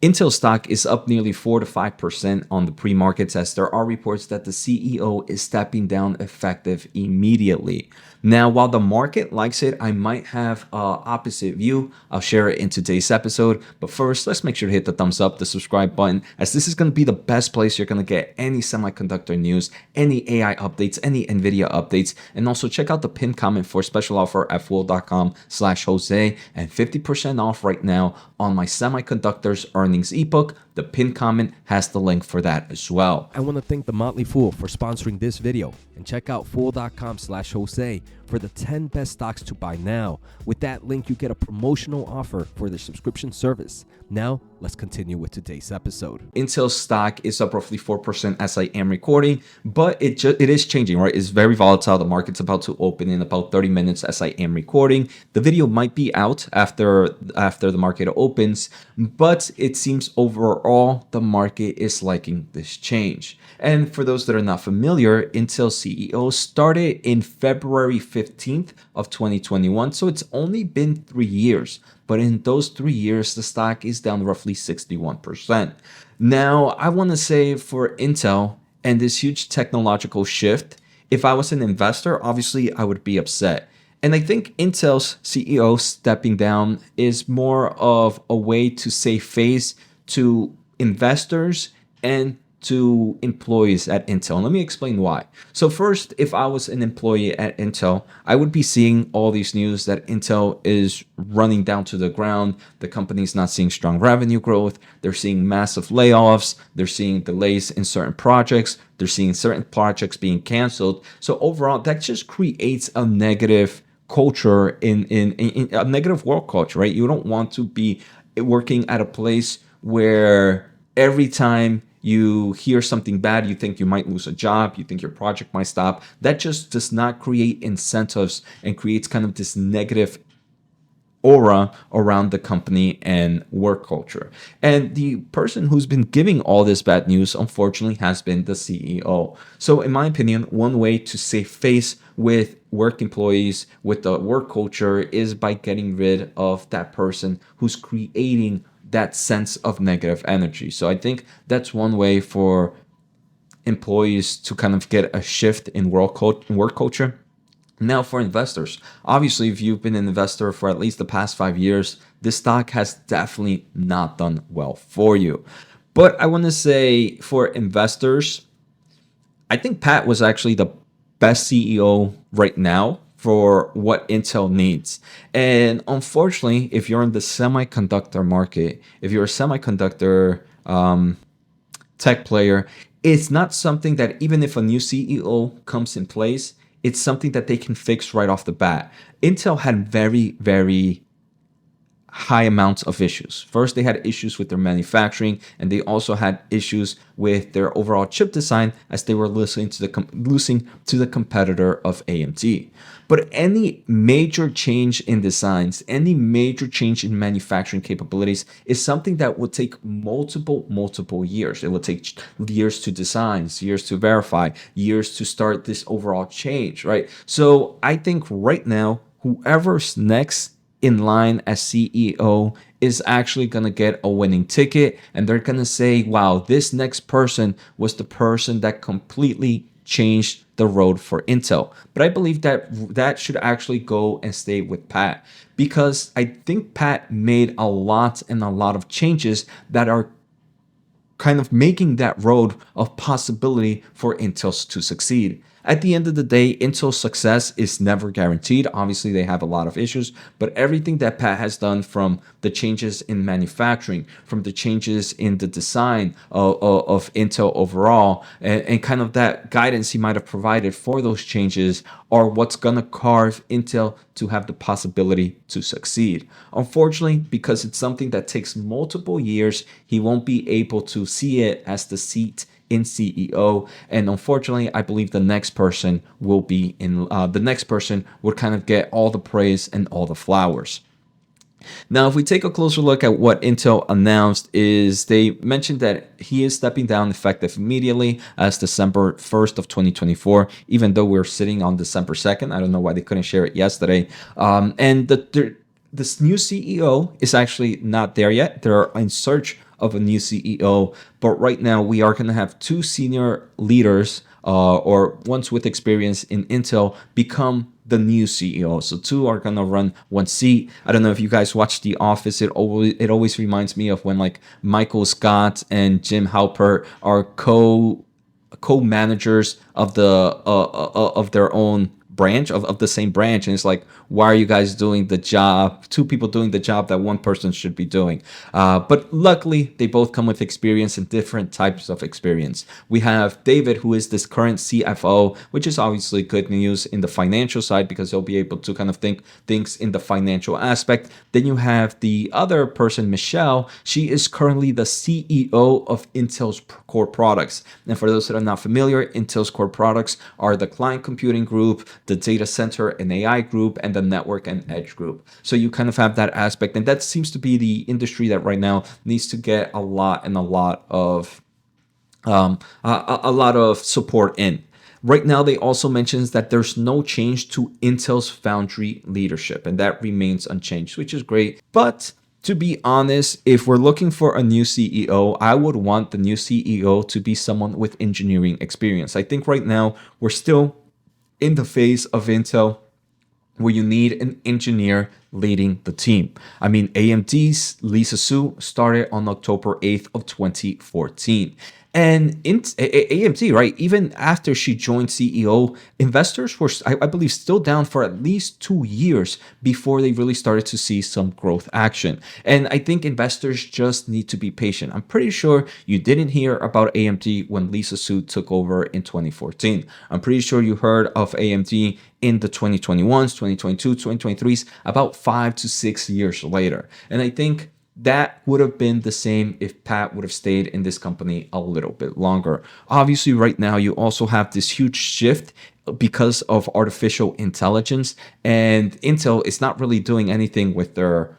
Intel stock is up nearly 4 to 5% on the pre-markets as there are reports that the CEO is stepping down effective immediately. Now, while the market likes it, I might have an opposite view. I'll share it in today's episode. But first, let's make sure to hit the thumbs up, the subscribe button, as this is going to be the best place you're going to get any semiconductor news, any AI updates, any NVIDIA updates. And also check out the pinned comment for a special offer at fool.com/Jose and 50% off right now on my semiconductors earnings ebook. The pinned comment has the link for that as well. I want to thank the Motley Fool for sponsoring this video, and check out fool.com/Jose for the 10 best stocks to buy now. With that link, you get a promotional offer for the subscription service. Now, let's continue with today's episode. Intel stock is up roughly 4% as I am recording, but it is changing, right? It's very volatile. The market's about to open in about 30 minutes as I am recording. The video might be out after the market opens, but it seems overall the market is liking this change. And for those that are not familiar, Intel CEO started in February 15th of 2021, so it's only been 3 years. But in those 3 years, the stock is down roughly 61%. Now, I want to say for Intel and this huge technological shift, if I was an investor, obviously I would be upset. And I think Intel's CEO stepping down is more of a way to save face to investors and to employees at Intel. And let me explain why. So first, if I was an employee at Intel, I would be seeing all these news that Intel is running down to the ground. The company's not seeing strong revenue growth. They're seeing massive layoffs. They're seeing delays in certain projects. They're seeing certain projects being canceled. So overall, that just creates a negative culture in a negative work culture, right? You don't want to be working at a place where every time you hear something bad, you think you might lose a job, you think your project might stop. That just does not create incentives and creates kind of this negative aura around the company and work culture. And the person who's been giving all this bad news, unfortunately, has been the CEO. So in my opinion, one way to save face with work employees, with the work culture, is by getting rid of that person who's creating that sense of negative energy. So I think that's one way for employees to kind of get a shift in work culture. Now for investors, obviously, if you've been an investor for at least the past 5 years, this stock has definitely not done well for you. But I want to say for investors, I think Pat was actually the best CEO right now for what Intel needs. And unfortunately, if you're in the semiconductor market, if you're a semiconductor tech player, it's not something that even if a new CEO comes in place, it's something that they can fix right off the bat. Intel had very, very high amounts of issues. First, they had issues with their manufacturing, and they also had issues with their overall chip design as they were losing to the competitor of AMD. But any major change in designs, any major change in manufacturing capabilities is something that will take multiple years. It will take years to design, years to verify, years to start this overall change, right? So I think right now, whoever's next in line as CEO is actually going to get a winning ticket, and they're going to say, wow, this next person was the person that completely changed the road for Intel. But I believe that should actually go and stay with Pat, because I think Pat made a lot of changes that are kind of making that road of possibility for Intel to succeed. At the end of the day, Intel's success is never guaranteed. Obviously, they have a lot of issues, but everything that Pat has done, from the changes in manufacturing, from the changes in the design of Intel overall, and kind of that guidance he might have provided for those changes, are what's going to carve Intel to have the possibility to succeed. Unfortunately, because it's something that takes multiple years, he won't be able to see it as the seat in CEO, and unfortunately, I believe the next person will be in. The next person would kind of get all the praise and all the flowers. Now, if we take a closer look at what Intel announced, is they mentioned that he is stepping down effective immediately as December 1st of 2024, even though we're sitting on December 2nd. I don't know why they couldn't share it yesterday. And this new CEO is actually not there yet. They're in search of a new CEO. But right now, we are going to have two senior leaders or ones with experience in Intel become the new CEO. So two are gonna run one seat. I don't know if you guys watch The Office. It always reminds me of when like Michael Scott and Jim Halpert are co-managers of of their own branch of the same branch, and it's like, why are you guys doing the job, two people doing the job that one person should be doing? But luckily they both come with experience and different types of experience. We have David, who is this current CFO, which is obviously good news in the financial side because he'll be able to kind of think things in the financial aspect. Then you have the other person, Michelle. She is currently the CEO of Intel's core products, and for those that are not familiar, Intel's core products are the client computing group, the data center and AI group, and the network and edge group. So you kind of have that aspect, and that seems to be the industry that right now needs to get a lot of a lot of support in. Right now, they also mentions that there's no change to Intel's foundry leadership, and that remains unchanged, which is great. But to be honest, if we're looking for a new CEO, I would want the new CEO to be someone with engineering experience. I think right now we're still in the phase of Intel where you need an engineer leading the team. I mean, AMD's Lisa Su started on October 8th of 2014. And AMD, right, even after she joined CEO, investors were, I believe, still down for at least 2 years before they really started to see some growth action. And I think investors just need to be patient. I'm pretty sure you didn't hear about AMD when Lisa Su took over in 2014. I'm pretty sure you heard of AMD in the 2021s, 2022, 2023s, about 5 to 6 years later. And I think that would have been the same if Pat would have stayed in this company a little bit longer. Obviously, right now, you also have this huge shift because of artificial intelligence, and Intel is not really doing anything with their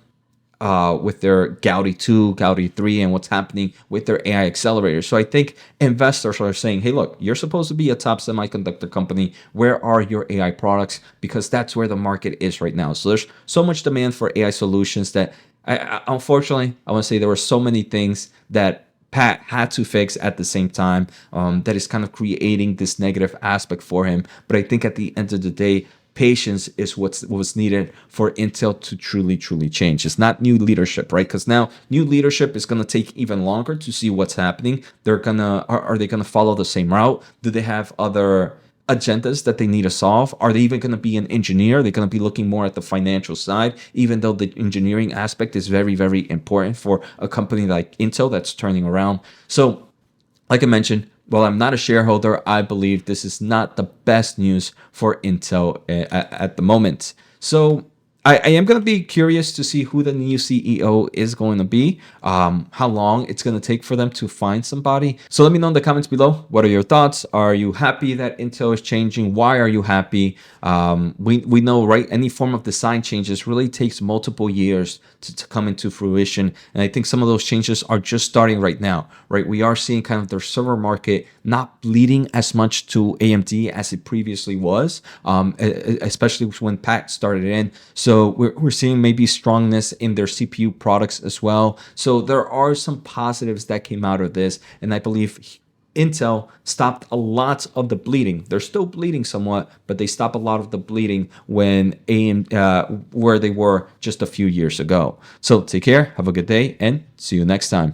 Gaudi 2, Gaudi 3, and what's happening with their AI accelerators. So I think investors are saying, hey, look, you're supposed to be a top semiconductor company. Where are your AI products? Because that's where the market is right now. So there's so much demand for AI solutions that unfortunately, I want to say there were so many things that Pat had to fix at the same time that is kind of creating this negative aspect for him. But I think at the end of the day, patience is what's needed for Intel to truly change. It's not new leadership, right? Because now new leadership is going to take even longer to see what's happening. Are they gonna follow the same route? Do they have other agendas that they need to solve? Are they even going to be an engineer? They're going to be looking more at the financial side, even though the engineering aspect is very important for a company like Intel that's turning around. So like I mentioned, while I'm not a shareholder, I believe this is not the best news for Intel at the moment. So I am going to be curious to see who the new CEO is going to be, how long it's going to take for them to find somebody. So let me know in the comments below. What are your thoughts? Are you happy that Intel is changing? Why are you happy? We know, right? Any form of design changes really takes multiple years to come into fruition. And I think some of those changes are just starting right now, right? We are seeing kind of their server market not bleeding as much to AMD as it previously was, especially when Pat started in. So we're seeing maybe strongness in their CPU products as well. So there are some positives that came out of this. And I believe Intel stopped a lot of the bleeding. They're still bleeding somewhat, but they stopped a lot of the bleeding when where they were just a few years ago. So take care, have a good day, and see you next time.